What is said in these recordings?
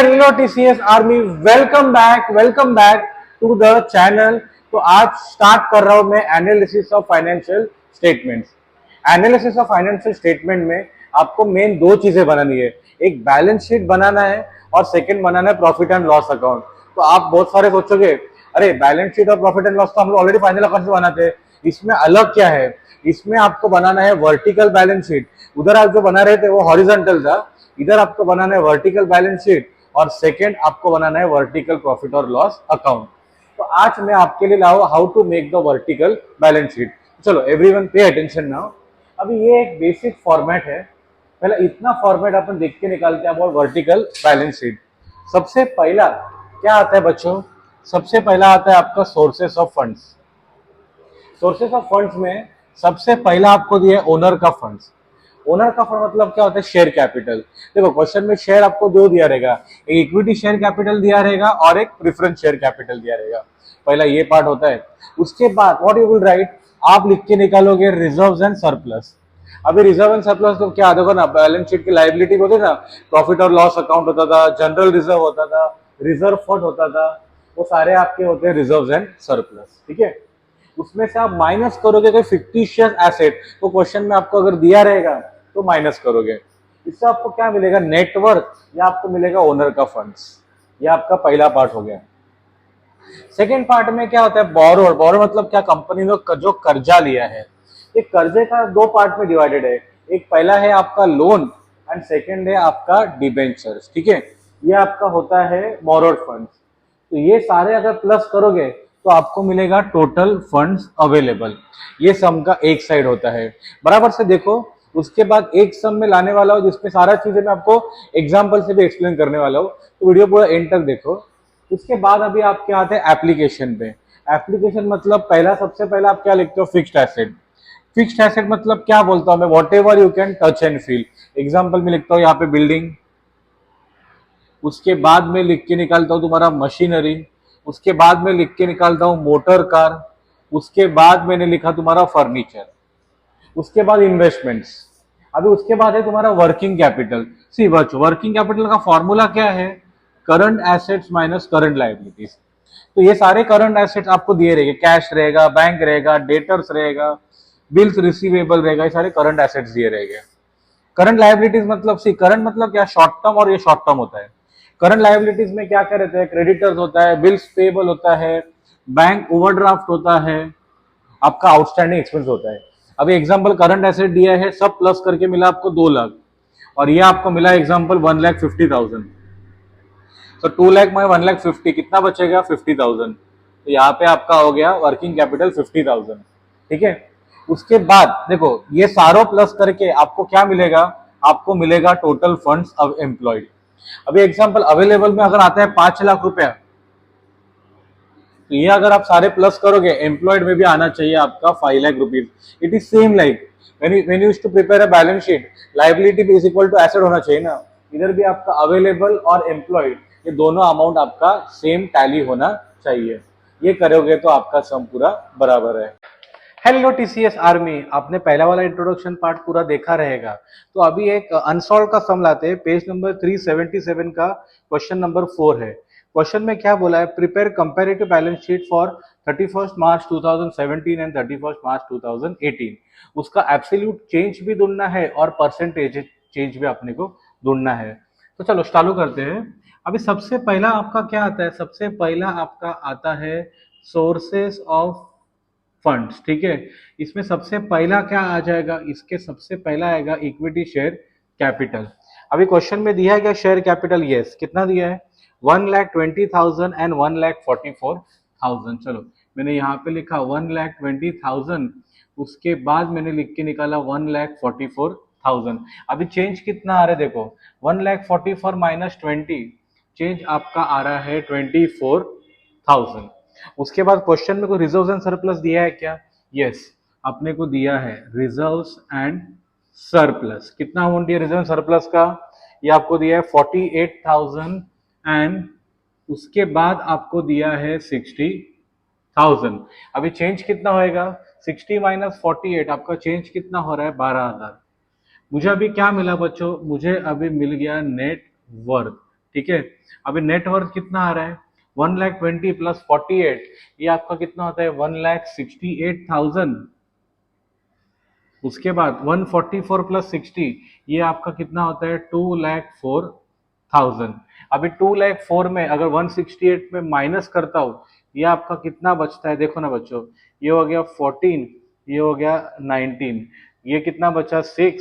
Hello TCS Army, welcome back to the channel. तो आज start कर रहा हूं मैं analysis of financial statements. Analysis of financial statement में आपको मेन दो चीजें बनानी है, एक बैलेंस शीट बनाना है और सेकंड बनाना है प्रॉफिट एंड लॉस अकाउंट। तो आप बहुत सारे सोचोगे अरे बैलेंस शीट और प्रॉफिट एंड लॉस तो हम लोग ऑलरेडी फाइनल अकाउंट से बनाते हैं, इसमें अलग क्या है? इसमें आपको बनाना है वर्टिकल बैलेंस शीट। उधर आप जो बना रहे थे वो हॉरिजॉन्टल था, इधर आपको बनाना है वर्टिकल बैलेंस शीट और सेकंड आपको बनाना है वर्टिकल प्रॉफिट और लॉस अकाउंट। तो आज मैं आपके लिए लाऊं how to make the vertical balance sheet. चलो एवरीवन पे अटेंशन नाउ। अभी ये एक बेसिक फॉर्मेट है, पहले इतना फॉर्मेट अपन देख के निकालते हैं अबाउट वर्टिकल बैलेंस शीट। सबसे पहला क्या आता है बच्चों? सबसे पहला आता है आपका sources of funds. Sources of funds में सबसे पहला आपको दिया है ओनर का फंड्स। ओनर का फंड मतलब क्या होता है? Share capital. देखो क्वेश्चन में शेयर आपको दो दिया रहेगा, एक इक्विटी शेयर कैपिटल दिया रहेगा और एक प्रेफरेंस शेयर कैपिटल दिया रहेगा। पहला ये पार्ट होता है। उसके बाद व्हाट यू विल राइट, आप लिख के निकालोगे रिजर्व्स एंड सरप्लस। अभी रिजर्व एंड सरप्लस तो क्या देखो ना, बैलेंस शीट की लाइबिलिटी होती है ना, प्रॉफिट और लॉस अकाउंट होता था, जनरल रिजर्व होता था, रिजर्व फंड होता था, वो सारे आपके होते हैं रिजर्व्स एंड सरप्लस। ठीक है, उसमें से आप माइनस करोगे कोई फिक्टिशियस एसेट, तो क्वेश्चन में आपको अगर दिया रहेगा तो माइनस करोगे। इससे आपको क्या मिलेगा? नेटवर्थ या आपको मिलेगा ओनर का फंड्स। ये आपका पहला पार्ट हो गया। सेकेंड पार्ट में क्या होता है? बोरो। बोरो मतलब क्या? कंपनी ने जो कर्जा लिया है। ये कर्जे का दो पार्ट में डिवाइडेड है, एक पहला है आपका लोन एंड सेकेंड है आपका डिबेंचर्स। ठीक है, ये आपका होता है बोरोड फंड्स। तो ये सारे अगर प्लस करोगे तो आपको मिलेगा टोटल फंड्स अवेलेबल। ये सम का एक साइड होता है, बराबर से देखो। उसके बाद एक सम में लाने वाला हूं जिसमें सारा चीजें मैं आपको एग्जांपल से भी एक्सप्लेन करने वाला हूं, तो वीडियो पूरा एंड तक देखो। उसके बाद अभी आपके आते हैं एप्लीकेशन पे। एप्लीकेशन मतलब पहला, सबसे पहला आप क्या लिखते हो? Fixed asset. फिक्स्ड एसेट मतलब क्या बोलता हूं मैं? What ever you can touch and feel. Example में लिखता हूं यहाँ पे बिल्डिंग, उसके बाद में लिख के निकालता हूं तुम्हारा मशीनरी, उसके बाद में लिख के निकालता हूं मोटर कार, उसके बाद मैंने लिखा तुम्हारा फर्नीचर, उसके बाद इन्वेस्टमेंट्स। अभी उसके बाद है तुम्हारा वर्किंग कैपिटल। सी बच्चों, वर्किंग कैपिटल का फॉर्मूला क्या है? Current assets minus current liabilities. तो ये सारे करंट एसेट्स आपको दिए रहेंगे, कैश रहेगा, बैंक रहेगा, डेटर्स रहेगा, बिल्स रिसीवेबल रहेगा, ये सारे करंट एसेट्स दिए रहेंगे। करंट लायबिलिटीज मतलब, सी करंट मतलब क्या? शॉर्ट टर्म और ये शॉर्ट टर्म होता है। करंट लायबिलिटीज में क्या क्या रहते हैं? क्रेडिटर्स होता है, बिल्स पेबल होता है, बैंक ओवरड्राफ्ट होता है, आपका आउटस्टैंडिंग एक्सपेंस होता है। अभी एग्जांपल करंट एसेट दिया है, सब प्लस करके मिला आपको 2 लाख और ये आपको मिला एग्जांपल 1,50,000। तो 2 लाख में 1,50,000 कितना बचेगा? 50,000। तो यहाँ पे आपका हो गया वर्किंग कैपिटल 50,000। ठीक है, उसके बाद देखो ये सारों प्लस करके आपको क्या मिलेगा? आपको मिलेगा टोटल फंड्स अब एम्प्लॉयड। अभी एग्जांपल अवेलेबल में अगर आता है 5 लाख रुपया, तो ये अगर आप सारे प्लस करोगे एम्प्लॉयड में भी आना चाहिए आपका 5 lakh rupees. It is same like when you used to prepare a balance sheet, liability is equal to asset होना चाहिए ना। इधर भी आपका अवेलेबल और एम्प्लॉयड, ये दोनों अमाउंट आपका सेम टैली होना चाहिए। ये करोगे तो आपका सम पूरा बराबर है। हेलो टीसीएस आर्मी, आपने पहला वाला इंट्रोडक्शन पार्ट पूरा देखा रहेगा। तो अभी एक अनसॉल्व का सम लाते हैं, पेज नंबर 377 का क्वेश्चन नंबर 4 है। क्वेश्चन में क्या बोला है? Prepare comparative balance sheet for 31 March 2017 and 31 मार्च 2018। उसका एब्सोल्यूट चेंज भी ढूंढना है और परसेंटेज चेंज भी अपने को ढूंढना है। तो चलो चालू करते हैं। अभी सबसे पहला आपका क्या आता है? सबसे पहला आपका आता है सोर्सेस ऑफ फंड्स। ठीक है, इसमें सबसे पहला क्या आ जाएगा? इसके सबसे पहला आएगा इक्विटी शेयर कैपिटल। अभी क्वेश्चन में दिया है क्या शेयर कैपिटल? यस, कितना दिया है? 1,20,000 एंड 1,44,000। चलो मैंने यहाँ पे लिखा 1,20,000, उसके बाद मैंने लिख के निकाला 1,44,000। अभी चेंज कितना आ रहा है देखो, 1,44,000 माइनस 20, चेंज आपका आ रहा है 24,000। उसके बाद क्वेश्चन में कोई रिजर्व्स एंड सरप्लस दिया है क्या? यस, अपने को दिया है रिजर्व्स एंड सरप्लस। कितना अमाउंट दिया रिजर्व सरप्लस का? ये आपको दिया है 48,000 एंड उसके बाद आपको दिया है 60,000। अभी चेंज कितना होएगा? 60 माइनस 48, आपका चेंज कितना हो रहा है? 12,000। मुझे अभी क्या मिला बच्चों? मुझे अभी मिल गया नेट वर्थ। ठीक है। अभी नेटवर्थ कितना आ रहा है 1,20,000 प्लस 48, ये आपका कितना होता है 1,68,000। उसके बाद 144 प्लस 60, ये आपका कितना होता है 2,04,000। अभी 2,04 में अगर 168 में माइनस करता हूँ, ये आपका कितना बचता है देखो ना बच्चों, ये हो गया 14, ये हो गया 19, ये कितना बचा 6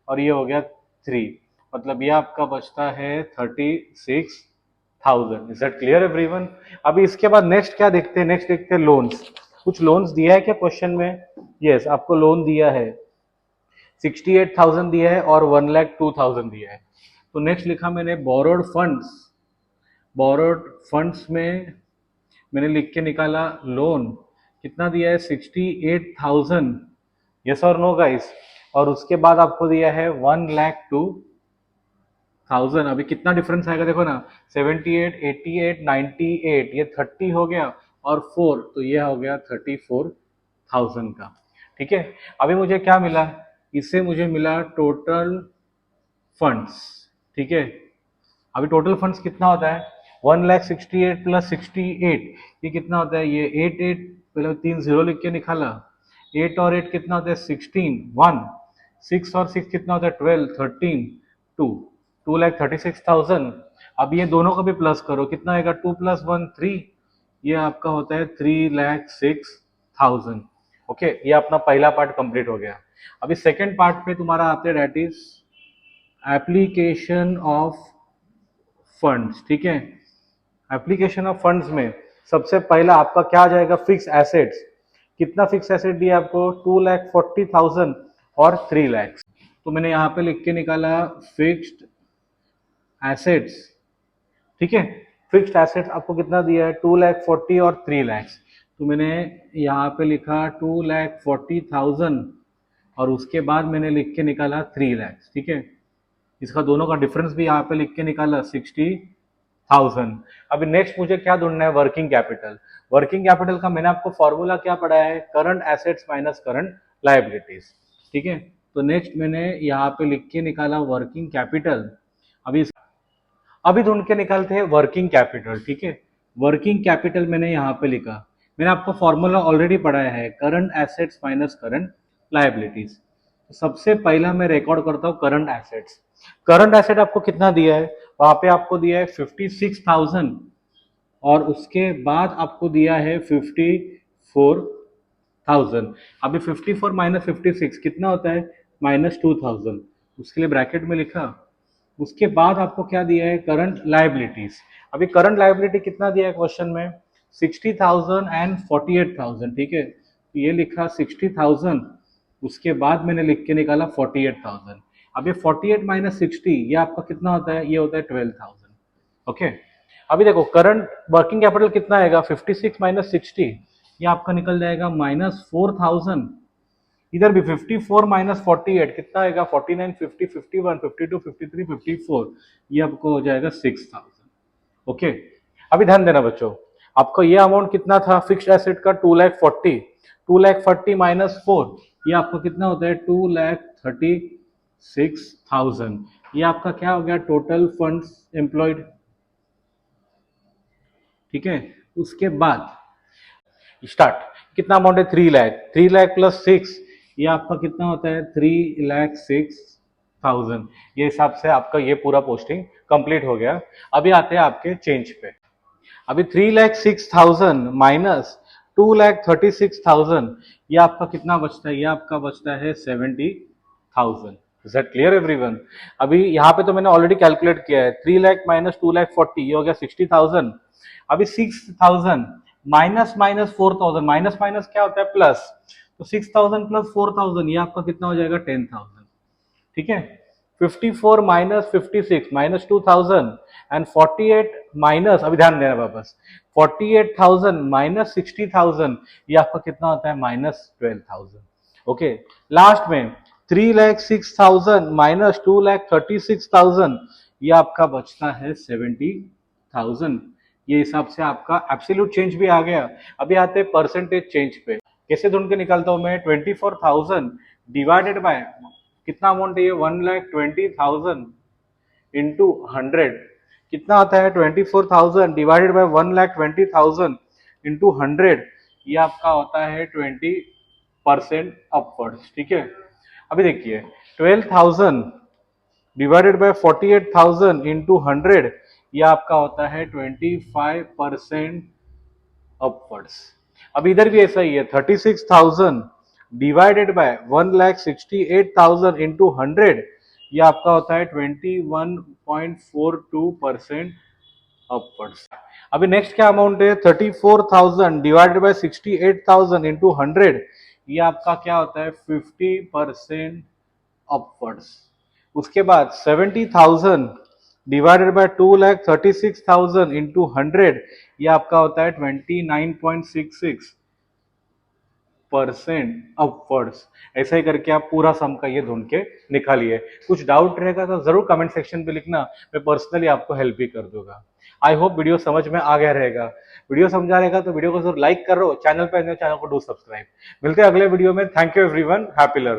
और ये हो गया 3, मतलब ये आपका बचता है 36,000। Is that clear everyone? अभी इसके बाद नेक्स्ट क्या देखते हैं, नेक्स्ट देखते हैं लोन्स। कुछ लोन्स दिया है क्या क्वेश्चन में? यस, आपको लोन दिया है 68,000 दिया है और 1,02,000 दिया है। तो नेक्स्ट लिखा मैंने बोरोड फंड्स। बोरोड फंड्स में मैंने लिख के निकाला लोन कितना दिया है 68,000। यस और नो गाइस? और उसके बाद आपको दिया है 1,02,000। अभी कितना डिफरेंस आएगा देखो ना, 78, 88, 98, ये 30 हो गया और 4, तो ये हो गया 34,000 का। ठीक है। अभी मुझे क्या मिला, इससे मुझे मिला टोटल फंड्स। ठीक है। अभी टोटल फंड्स कितना होता है 1,68,000 प्लस 68, ये कितना होता है, ये 88, पहले 3 जीरो लिख के निकाला, 8 और 8 कितना होता है 16, 1, 6 और 6 कितना होता है 12, 13, 2, 2,36,000। अब ये दोनों को भी प्लस करो, कितना आएगा 2 प्लस 1 3, ये आपका होता है 3,06,000। ओके, ये अपना पहला पार्ट कंप्लीट हो गया। अभी सेकंड पार्ट पे तुम्हारा आते हैं, debt is application of funds. ठीक है। एप्लीकेशन ऑफ फंड्स में सबसे पहला आपका क्या आ जाएगा, फिक्स एसेट्स। कितना फिक्स एसेट दिया आपको 2,40,000 और 3 लाख। तो मैंने यहाँ पे लिख के निकाला फिक्स्ड एसेट्स। ठीक है। फिक्स्ड एसेट्स आपको कितना दिया है 2,40,000 और 3 लाख। तो मैंने यहाँ पे लिखा 2,40,000 और उसके बाद मैंने लिख के निकाला 3 लाख। ठीक है। इसका दोनों का डिफरेंस भी यहाँ पे लिख के निकाला 60,000। अभी नेक्स्ट मुझे क्या ढूंढना है, वर्किंग कैपिटल। वर्किंग कैपिटल का मैंने आपको फॉर्मूला क्या पढ़ा है, current assets minus current liabilities. ठीक है। तो नेक्स्ट मैंने यहाँ पे लिख के निकाला वर्किंग कैपिटल। अभी ढूंढ के निकालते हैं वर्किंग कैपिटल। ठीक है। वर्किंग कैपिटल मैंने यहाँ पे लिखा, मैंने आपको फॉर्मूला ऑलरेडी पढ़ाया है, current assets minus current liabilities. सबसे पहला मैं रिकॉर्ड करता हूँ करंट एसेट्स। करंट एसेट आपको कितना दिया है, वहां पे आपको दिया है 56,000 और उसके बाद आपको दिया है 54,000। अभी 54 माइनस 56 कितना होता है -2,000, उसके लिए ब्रैकेट में लिखा। उसके बाद आपको क्या दिया है करंट लायबिलिटीज। अभी करंट लायबिलिटी कितना दिया है क्वेश्चन में 60,000 एंड 48,000। ठीक है। तो ये लिखा 60,000, उसके बाद मैंने लिख के निकाला 48,000। अब ये 48 माइनस 60 ये आपका कितना होता है, ये होता है 12,000। ओके। अभी देखो करंट वर्किंग कैपिटल कितना आएगा 56 माइनस 60, ये आपका निकल जाएगा -4,000। इधर भी 54 माइनस 48 कितना आएगा 49, 50, 51, 52, 53, 54, ये आपको हो जाएगा 6,000। ओके। अभी ध्यान देना बच्चों, आपको ये अमाउंट कितना था फिक्स्ड एसेट का 2,40,000, 2,40,000 माइनस 4, ये आपको कितना होता है 2,36,000। ये आपका क्या हो गया टोटल फंड्स एम्प्लॉयड। ठीक है। उसके बाद स्टार्ट कितना अमाउंट है 3 लाख, 3 लाख प्लस 6, ये आपका कितना होता है 3,06,000। ये हिसाब से आपका ये पूरा पोस्टिंग कंप्लीट हो गया। अभी आते हैं आपके चेंज पे। अभी 3,06,000 माइनस 2,36,000, ये आपका कितना बचता है, ये आपका बचता है 70,000। Is that clear everyone? अभी यहाँ पे तो मैंने ऑलरेडी कैलकुलेट किया है, 3 लाख माइनस 2,40,000 ये हो गया 60,000। अभी 6,000 माइनस माइनस 4,000, माइनस माइनस क्या होता है प्लस, तो 6,000 प्लस 4,000 ये आपका कितना हो जाएगा 10,000। ठीक है। 54 माइनस 56 माइनस 2,000 एंड 48 माइनस, अभी ध्यान देना वापस, 48,000 माइनस 60,000 ये आपका कितना होता है -12,000। ओके। लास्ट में 3,06,000 माइनस 2,36,000 ये आपका बचता है 70,000। ये हिसाब से आपका एब्सोल्यूट चेंज भी आ गया। अभी आते हैं परसेंटेज चेंज पे। कैसे ढूंढ के निकालता हूं मैं, 24,000 डिवाइडेड बाय कितना अमाउंट है ये 1,20,000 इंटू 100, कितना आता है 24,000 डिवाइडेड बाय 1,20,000 इंटू 100, ये आपका होता है 20% अपवर्ड्स। ठीक है, अभी देखिए 12,000 डिवाइडेड बाय 48,000 इंटू 100, ये आपका होता है 25% अपवर्ड्स। अब इधर भी ऐसा ही है, 36,000 डिवाइडेड बाय 1,68,000 इंटू 100, ये आपका होता है 21.42% अपवर्ड्स। अभी नेक्स्ट क्या अमाउंट है, 34,000 डिवाइडेड बाय 68,000 इंटू 100, ये आपका क्या होता है 50% अपवर्ड्स। उसके बाद 70,000 डिवाइडेड बाय 2,36,000 इंटू 100, ये आपका होता है 29.66% अपवर्ड्स। ऐसा ही करके आप पूरा सम का ये ढूंढ के निकालिए। कुछ डाउट रहेगा तो जरूर कमेंट सेक्शन पे लिखना, मैं पर्सनली आपको हेल्प भी कर दूंगा। आई होप वीडियो समझ में आ गया रहेगा। वीडियो समझा रहेगा तो वीडियो को जरूर लाइक करो, चैनल पे चैनल को डू सब्सक्राइब। मिलते हैं अगले वीडियो में। Thank you everyone, happy learning.